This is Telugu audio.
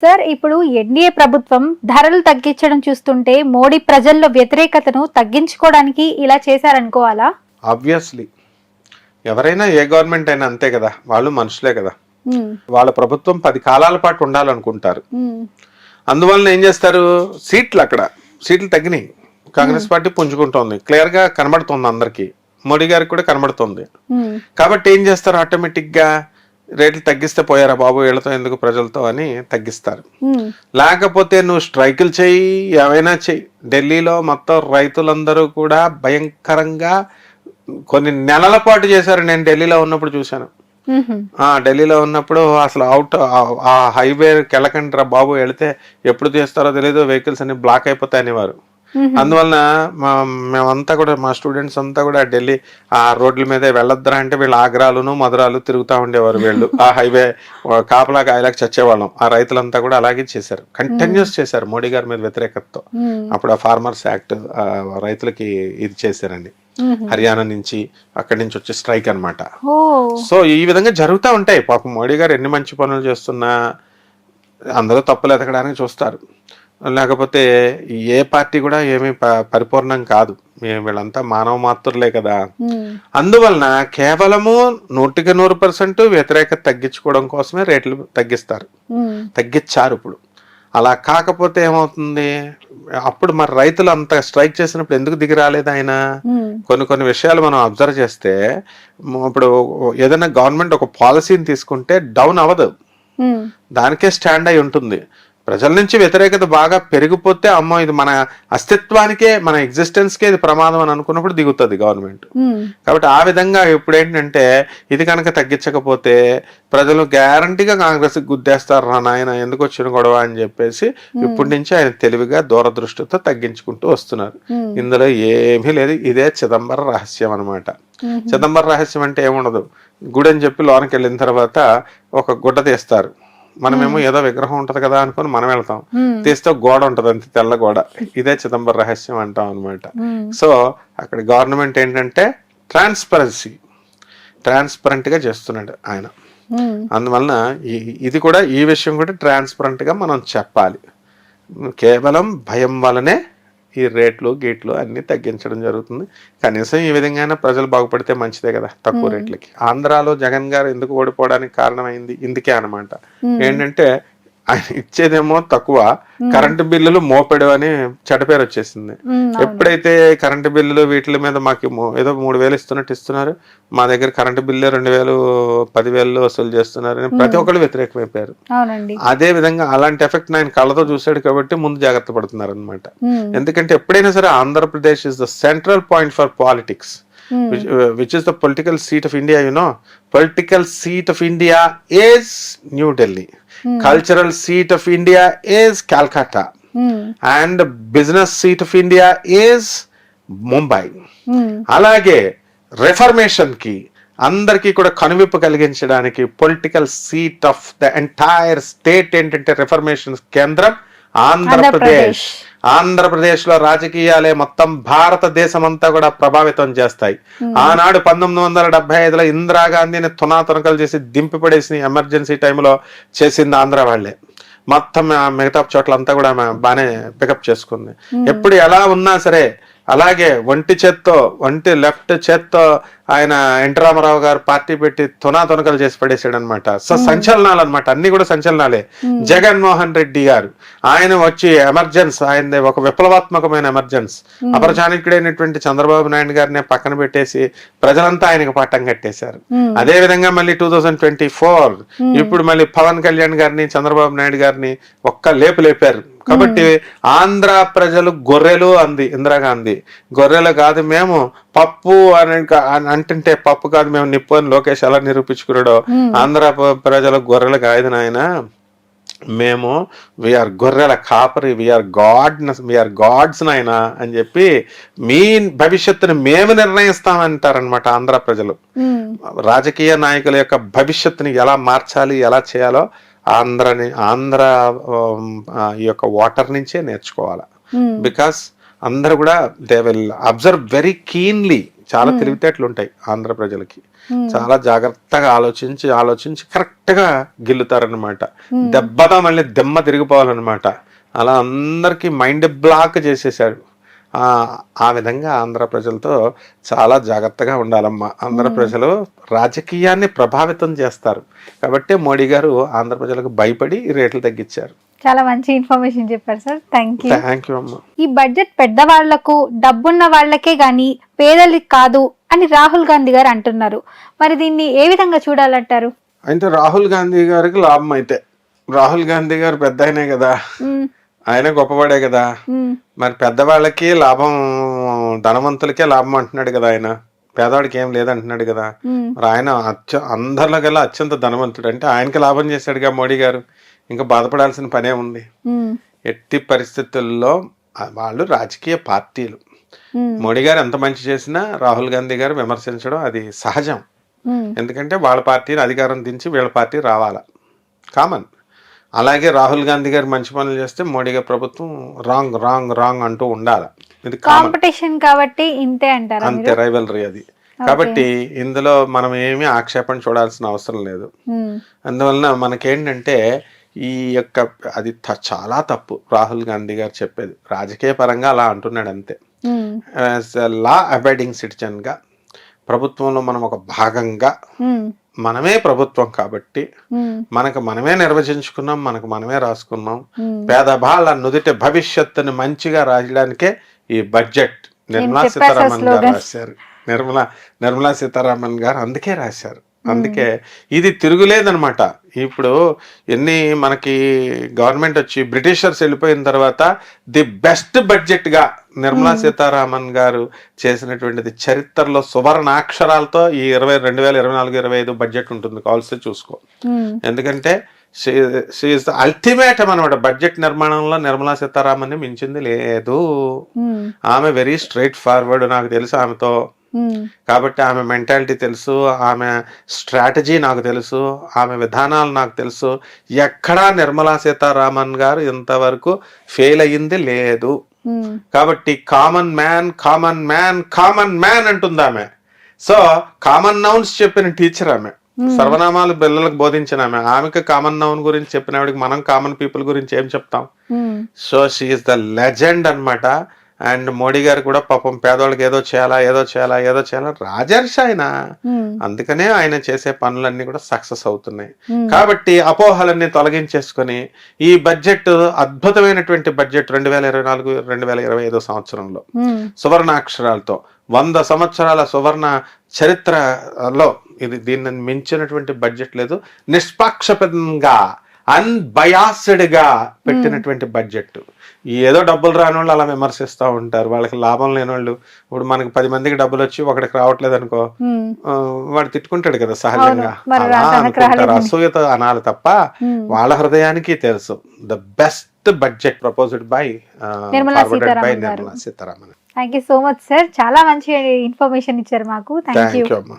సార్, ఇప్పుడు ఎన్డీఏ ప్రభుత్వం ధరలు తగ్గించడం చూస్తుంటే మోడీ ప్రజల్లో వ్యతిరేకతను తగ్గించుకోవడానికి ఇలా చేశారనుకోవాలా? ఆబ్వియస్లీ ఎవరైనా ఏ గవర్నమెంట్ అయినా అంతే కదా, వాళ్ళు మనుషులే కదా. వాళ్ళ ప్రభుత్వం 10 కాలాల పాటు ఉండాలనుకుంటారు. అందువలన ఏం చేస్తారు, సీట్లు తగ్గినాయి. కాంగ్రెస్ పార్టీ పుంజుకుంటోంది, క్లియర్ గా కనబడుతుంది, అందరికి మోడీ గారికి కూడా కనబడుతుంది. కాబట్టి ఏం చేస్తారు, ఆటోమేటిక్ గా రేట్లు తగ్గిస్తే పోయారా బాబు వీళ్ళతో ఎందుకు ప్రజలతో అని తగ్గిస్తారు. లేకపోతే నువ్వు స్ట్రైకులు చెయ్యి, ఏమైనా చెయ్యి. ఢిల్లీలో మొత్తం రైతులందరూ కూడా భయంకరంగా కొన్ని నెలల పాటు చేశారు. నేను ఢిల్లీలో ఉన్నప్పుడు చూశాను. ఢిల్లీలో ఉన్నప్పుడు అసలు ఆ హైవేకి వెళ్ళకండి రా బాబు, వెళితే ఎప్పుడు తీస్తారో తెలియదు, వెహికల్స్ అన్ని బ్లాక్ అయిపోతాయి అనేవారు. అందువలన మేమంతా కూడా, మా స్టూడెంట్స్ అంతా కూడా ఢిల్లీ ఆ రోడ్ల మీద వెళ్ళొద్దరా అంటే వీళ్ళు ఆగ్రాలును మధురాలు తిరుగుతూ ఉండేవారు. వీళ్ళు ఆ హైవే కాపలా కాయలాకి చచ్చేవాళ్ళం. ఆ రైతులంతా కూడా అలాగే చేశారు, కంటిన్యూస్ చేశారు మోడీ గారి మీద వ్యతిరేకతతో. అప్పుడు ఆ ఫార్మర్స్ యాక్ట్ రైతులకి ఇది చేశారండి. హర్యానా నుంచి అక్కడి నుంచి వచ్చే స్ట్రైక్ అన్నమాట. సో ఈ విధంగా జరుగుతూ ఉంటాయి. పాపం మోడీ గారు ఎన్ని మంచి పనులు చేస్తున్నా అందరూ తప్పులు ఎతకడానికి చూస్తారు. లేకపోతే ఏ పార్టీ కూడా ఏమీ పరిపూర్ణం కాదు, వీళ్ళంతా మానవ మాత్రులే కదా. అందువలన కేవలము 100% వ్యతిరేకత తగ్గించుకోవడం కోసమే రేట్లు తగ్గించారు. ఇప్పుడు అలా కాకపోతే ఏమవుతుంది, అప్పుడు మరి రైతులు అంత స్ట్రైక్ చేసినప్పుడు ఎందుకు దిగి రాలేదు ఆయన? కొన్ని విషయాలు మనం అబ్జర్వ్ చేస్తే, ఇప్పుడు ఏదైనా గవర్నమెంట్ ఒక పాలసీని తీసుకుంటే డౌన్ అవ్వదు, దానికే స్టాండ్ అయి ఉంటుంది. ప్రజల నుంచి వ్యతిరేకత బాగా పెరిగిపోతే అమ్మో ఇది మన అస్తిత్వానికే, మన ఎగ్జిస్టెన్స్కే ఇది ప్రమాదం అని అనుకున్నప్పుడు దిగుతుంది గవర్నమెంట్. కాబట్టి ఆ విధంగా ఇప్పుడు ఏంటంటే, ఇది కనుక తగ్గించకపోతే ప్రజలు గ్యారంటీగా కాంగ్రెస్ గుద్దేస్తారు రా నాయన ఎందుకు వచ్చిన గొడవ అని చెప్పేసి ఇప్పటి నుంచి ఆయన తెలివిగా దూరదృష్టితో తగ్గించుకుంటూ వస్తున్నారు. ఇందులో ఏమీ లేదు, ఇదే చిదంబర రహస్యం అనమాట. చిదంబర రహస్యం అంటే ఏముండదు, గుడి అని చెప్పి లోనికి వెళ్ళిన తర్వాత ఒక గుడ్డ తీస్తారు. మనమేమో ఏదో విగ్రహం ఉంటది కదా అనుకుని మనం వెళ్తాం, తీస్తే గోడ ఉంటది, అంతే తెల్ల గోడ. ఇదే చిదంబర రహస్యం అంటాం అనమాట. సో అక్కడ గవర్నమెంట్ ఏంటంటే ట్రాన్స్పరెంట్ గా చేస్తున్నాడు ఆయన. అందువలన ఇది కూడా, ఈ విషయం కూడా ట్రాన్స్పరెంట్ గా మనం చెప్పాలి. కేవలం భయం వల్లనే ఈ రేట్లు గేట్లు అన్ని తగ్గించడం జరుగుతుంది. కనీసం ఈ విధంగా ప్రజలు బాగుపడితే మంచిదే కదా, తక్కువ రేట్లకి. ఆంధ్రాలో జగన్ గారు ఎందుకు ఓడిపోవడానికి కారణమైంది ఇందుకే అనమాట. ఏంటంటే ఆయన ఇచ్చేదేమో తక్కువ, కరెంటు బిల్లులు మోపెడు అని చెడ్డపేరు వచ్చేసింది. ఎప్పుడైతే కరెంటు బిల్లులు వీటి మీద మాకు ఏదో 3,000 ఇస్తున్నారు, మా దగ్గర కరెంటు బిల్లు 2,000 10,000 వసూలు చేస్తున్నారు, ప్రతి ఒక్కళ్ళు వ్యతిరేకమైపోయారు. అదే విధంగా అలాంటి ఎఫెక్ట్ ఆయన కళ్ళతో చూశాడు కాబట్టి ముందు జాగ్రత్త పడుతున్నారు అనమాట. ఎందుకంటే ఎప్పుడైనా సరే Andhra Pradesh is the central point for politics, which is the political seat of India, political seat of India is New Delhi, cultural seat of India is Calcutta, and business seat of India is Mumbai. అలాగే రిఫర్మేషన్ కి అందరికీ కూడా కనువిప్పు కలిగించడానికి political seat of the entire state ఏంటంటే రిఫర్మేషన్ కేంద్రం ఆంధ్రప్రదేశ్ లో రాజకీయాలే మొత్తం భారతదేశం అంతా కూడా ప్రభావితం చేస్తాయి. ఆనాడు 1975లో ఇందిరాగాంధీని తునాతునకలు చేసి దింపి పడేసి ఎమర్జెన్సీ టైంలో చేసింది ఆంధ్ర వాళ్ళే. మొత్తం మిగతా చోట్లంతా కూడా బాగానే పికప్ చేసుకుంది. ఎప్పుడు ఎలా ఉన్నా సరే అలాగే ఒంటి లెఫ్ట్ చేత్తో ఆయన ఎన్టీ రామారావు గారు పార్టీ పెట్టి తునాతునకలు చేసి పడేసాడు అనమాట. సో సంచలనాలు అనమాట, అన్ని కూడా సంచలనాలే. జగన్మోహన్ రెడ్డి గారు ఆయన వచ్చి ఎమర్జెన్స్, ఆయన ఒక విప్లవాత్మకమైన ఎమర్జెన్స్, అపరచాణిక్యుడైనటువంటి చంద్రబాబు నాయుడు గారిని పక్కన పెట్టేసి ప్రజలంతా ఆయనకు పట్టం కట్టేశారు. అదే విధంగా మళ్ళీ 2024 ఇప్పుడు మళ్ళీ పవన్ కళ్యాణ్ గారిని చంద్రబాబు నాయుడు గారిని ఒక్క లేపు లేపారు. కాబట్టి ఆంధ్ర ప్రజలు గొర్రెలు అంది ఇందిరాగాంధీ. గొర్రెలు కాదు మేము పప్పు అని అంటుంటే, పప్పు కాదు మేము నిప్పు అని లోకేష్ ఎలా నిరూపించుకున్నాడో, ఆంధ్ర ప్రజలు గొర్రెలు కాదు నాయన, మేము వీఆర్ గొర్రెల కాపరి, వీఆర్ గాడ్స్ నాయన అని చెప్పి మీ భవిష్యత్తుని మేము నిర్ణయిస్తామంటారనమాట ఆంధ్ర ప్రజలు. రాజకీయ నాయకుల యొక్క భవిష్యత్తుని ఎలా మార్చాలి, ఎలా చేయాలో ఆంధ్ర ఈ యొక్క వాటర్ నుంచే నేర్చుకోవాలి. బికాస్ అందరూ కూడా they will observe very keenly చాలా తెలివితేటలు ఉంటాయి ఆంధ్ర ప్రజలకి. చాలా జాగ్రత్తగా ఆలోచించి కరెక్ట్ గా గిల్లుతారనమాట. దెబ్బతో మళ్ళీ దెమ్మ తిరిగిపోవాలన్నమాట. అలా అందరికి మైండ్ బ్లాక్ చేసేసాడు. ఆ విధంగా ఆంధ్ర ప్రజలతో చాలా జాగ్రత్తగా ఉండాలమ్మా. ఆంధ్ర ప్రజలు రాజకీయాన్ని ప్రభావితం చేస్తారు కాబట్టి మోడీ గారు ఆంధ్ర ప్రజలకు భయపడి ఈ రేట్లు తగ్గించారు. చాలా మంచి ఇన్ఫర్మేషన్ చెప్పారు సార్. థ్యాంక్ యూ అమ్మా. ఈ బడ్జెట్ పెద్దవాళ్లకు, డబ్బున్న వాళ్ళకే గాని పేదలకి కాదు అని రాహుల్ గాంధీ గారు అంటున్నారు. మరి దీన్ని ఏ విధంగా చూడాలంటారు? అంటే రాహుల్ గాంధీ గారికి లాభం అయితే, రాహుల్ గాంధీ గారు పెద్ద ఆయనే కదా, ఆయన గొప్పవాడే కదా, మరి పెద్దవాళ్ళకి లాభం, ధనవంతులకే లాభం అంటున్నాడు కదా ఆయన, పేదవాడికి ఏం లేదంటున్నాడు కదా. మరి ఆయన అందరిలో గల అత్యంత ధనవంతుడు అంటే ఆయనకి లాభం చేశాడుగా మోడీ గారు. ఇంకా బాధపడాల్సిన పనే ఉంది. ఎట్టి పరిస్థితుల్లో వాళ్ళు రాజకీయ పార్టీలు. మోడీ గారు ఎంత మంచి చేసినా రాహుల్ గాంధీ గారు విమర్శించడం అది సహజం. ఎందుకంటే వాళ్ళ పార్టీని అధికారం దించి వీళ్ళ పార్టీ రావాలా, కామన్. అలాగే రాహుల్ గాంధీ గారు మంచి పనులు చేస్తే మోడీ గారి ప్రభుత్వం రాంగ్ రాంగ్ రాంగ్ అంటూ ఉండాలి. ఇది కాంపిటీషన్ కాబట్టి ఇంతే అంటారు, అంతే, రైవలరీ అది. కాబట్టి ఇందులో మనం ఏమీ ఆక్షేపణ చూడాల్సిన అవసరం లేదు. అందువలన మనకేంటంటే ఈ యొక్క అది చాలా తప్పు రాహుల్ గాంధీ గారు చెప్పేది. రాజకీయ పరంగా అలా అంటున్నాడు అంతే. లా అబైడింగ్ సిటిజన్ గా ప్రభుత్వంలో మనం ఒక భాగంగా, మనమే ప్రభుత్వం కాబట్టి మనకు మనమే నిర్వచించుకున్నాం, మనకు మనమే రాసుకున్నాం. పేదవాళ్ళ నుదిట భవిష్యత్తుని మంచిగా రాయడానికే ఈ బడ్జెట్ నిర్మలా సీతారామన్ గారు రాశారు. నిర్మలా సీతారామన్ గారు అందుకే రాశారు. అందుకే ఇది తిరుగులేదనమాట. ఇప్పుడు మనకి గవర్నమెంట్ వచ్చి బ్రిటిషర్స్ వెళ్ళిపోయిన తర్వాత ది బెస్ట్ బడ్జెట్ గా నిర్మలా సీతారామన్ గారు చేసినటువంటిది చరిత్రలో సువర్ణాక్షరాలతో ఈ 2024-25 బడ్జెట్ ఉంటుంది, కావాల్సి చూసుకో. ఎందుకంటే అల్టిమేటం అనమాట. బడ్జెట్ నిర్మాణంలో నిర్మలా సీతారామన్ ని మించింది లేదు. ఆమె వెరీ స్ట్రైట్ ఫార్వర్డ్, నాకు తెలుసు ఆమెతో. కాబట్టి ఆమె మెంటాలిటీ తెలుసు, ఆమె స్ట్రాటజీ నాకు తెలుసు, ఆమె విధానాలు నాకు తెలుసు. ఎక్కడా నిర్మలా సీతారామన్ గారు ఇంతవరకు ఫెయిల్ అయ్యింది లేదు. కాబట్టి common man common man common man అంటుంది ఆమె. సో కామన్ నౌన్స్ చెప్పిన టీచర్ ఆమె, సర్వనామాలు పిల్లలకు బోధించిన ఆమె. ఆమెకు కామన్ నౌన్ గురించి చెప్పినవాడికి మనం కామన్ పీపుల్ గురించి ఏం చెప్తాం? So she is the legend అన్నమాట. అండ్ మోడీ గారు కూడా పాపం పేదవాళ్ళకి ఏదో చేయాలా రాజర్షి ఆయన. అందుకనే ఆయన చేసే పనులన్నీ కూడా సక్సెస్ అవుతున్నాయి. కాబట్టి అపోహలన్నీ తొలగించేసుకొని ఈ బడ్జెట్ అద్భుతమైనటువంటి బడ్జెట్ 2024-2025 సంవత్సరంలో సువర్ణాక్షరాలతో 100 సంవత్సరాల సువర్ణ చరిత్రలో దీన్ని మించినటువంటి బడ్జెట్ లేదు. నిష్పాక్షపాతంగా అన్బయాస్డ్ గా పెట్టినటువంటి బడ్జెట్. ఏదో డబ్బులు రాని వాళ్ళు అలా విమర్శిస్తూ ఉంటారు. వాళ్ళకి లాభం లేని వాళ్ళు, ఇప్పుడు మనకి 10 మందికి డబ్బులు వచ్చి ఒకటికి రావట్లేదు అనుకో, వాడు తిట్టుకుంటాడు కదా సహజంగా. అలా అనుకుంటారు, అసూయతో అనాలి తప్ప. వాళ్ళ హృదయానికి తెలుసు the best budget proposed by Nirmala Sitharaman. Thank you so much sir, చాలా మంచి ఇన్ఫర్మేషన్ ఇచ్చారు మాకు. థ్యాంక్ యూ అమ్మా.